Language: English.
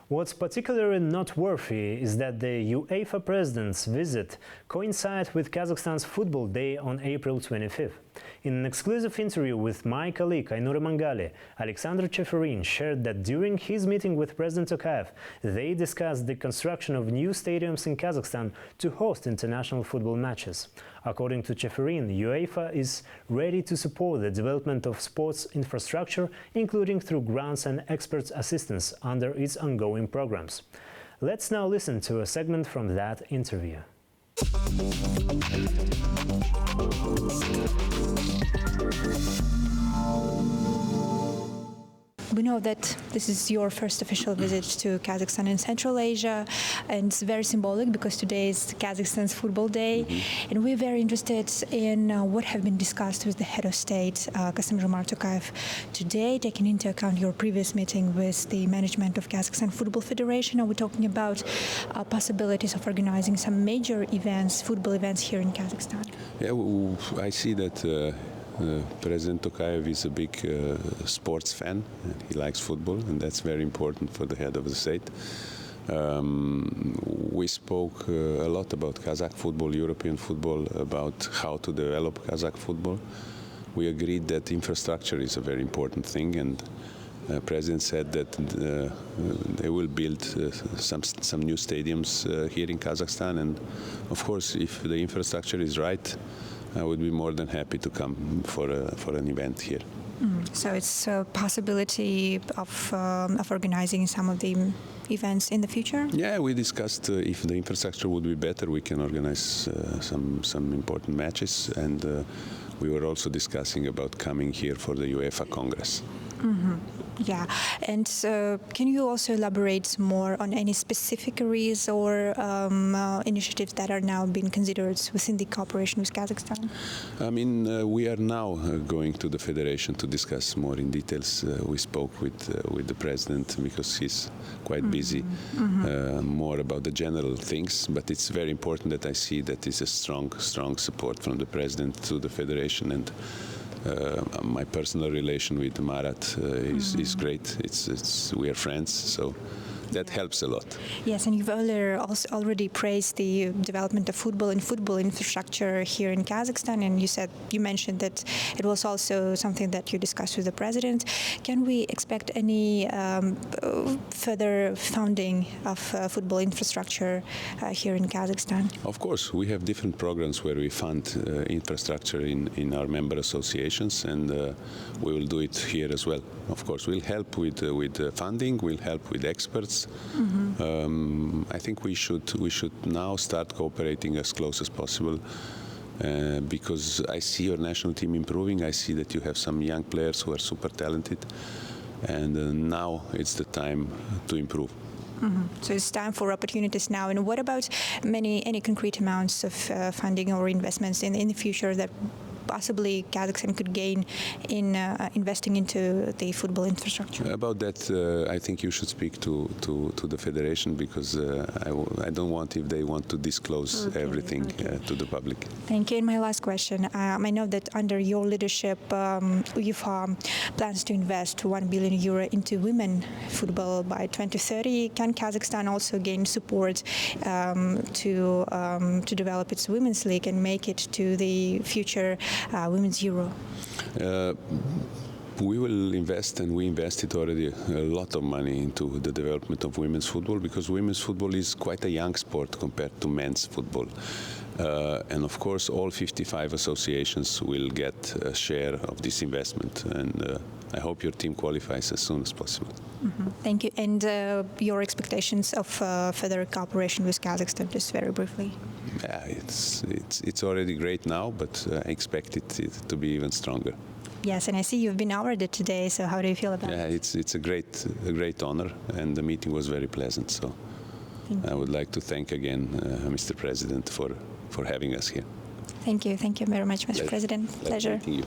What's particularly noteworthy is that the UEFA president's visit coincides with Kazakhstan's Football Day on April 25th. In an exclusive interview with my colleague Aynura Mangali, Alexander Cheferin shared that during his meeting with President Tokayev, they discussed the construction of new stadiums in Kazakhstan to host international football matches. According to Cheferin, UEFA is ready to support the development of sports infrastructure, including through grants and expert assistance under its ongoing programs. Let's now listen to a segment from that interview. We know that this is your first official visit to Kazakhstan in Central Asia, and it's very symbolic because today is Kazakhstan's Football Day, and we're very interested in what have been discussed with the head of state, Kassym-Jomart Tokayev, today, taking into account your previous meeting with the management of Kazakhstan Football Federation. Are we talking about possibilities of organizing some major events, football events here in Kazakhstan? Yeah, I see that President Tokayev is a big sports fan. He likes football, and that's very important for the head of the state. We spoke a lot about Kazakh football, European football, about how to develop Kazakh football. We agreed that infrastructure is a very important thing, and the President said that they will build some new stadiums here in Kazakhstan, and of course, if the infrastructure is right, I would be more than happy to come for an event here. So it's a possibility of organizing some of the events in the future? Yeah, we discussed if the infrastructure would be better, we can organize some important matches, and we were also discussing about coming here for the UEFA Congress. Yeah, and can you also elaborate more on any specific areas or initiatives that are now being considered within the cooperation with Kazakhstan? I mean, we are now going to the Federation to discuss more in details. We spoke with the President because he's quite busy, more about the general things, but it's very important that I see that it's a strong support from the President to the Federation, and my personal relation with Marat is great. We are friends, so that helps a lot. Yes, and you've earlier also already praised the development of football and football infrastructure here in Kazakhstan, and you mentioned that it was also something that you discussed with the President. Can we expect any further funding of football infrastructure here in Kazakhstan? Of course, we have different programs where we fund infrastructure in our member associations, and we will do it here as well. Of course, we'll help with funding, we'll help with experts. I think we should now start cooperating as close as possible, because I see your national team improving. I see that you have some young players who are super talented, and now it's the time to improve. So it's time for opportunities now. And what about any concrete amounts of funding or investments in the future that possibly Kazakhstan could gain in investing into the football infrastructure? About that, I think you should speak to the Federation, because I don't want if they want to disclose everything to the public. Thank you. And my last question. I know that under your leadership, UEFA plans to invest €1 billion into women football by 2030. Can Kazakhstan also gain support to develop its women's league and make it to the future Women's Euro? We will invest, and we invested already a lot of money into the development of women's football, because women's football is quite a young sport compared to men's football. And of course, all 55 associations will get a share of this investment, and I hope your team qualifies as soon as possible. Thank you. And your expectations of further cooperation with Kazakhstan, just very briefly? Yeah, it's already great now, but I expect it to be even stronger. Yes, and I see you've been awarded today, so how do you feel about it? Yeah, it's a great honor, and the meeting was very pleasant, so I would like to thank again Mr. President for having us here. Thank you very much, Mr. President. Pleasure. Thank you.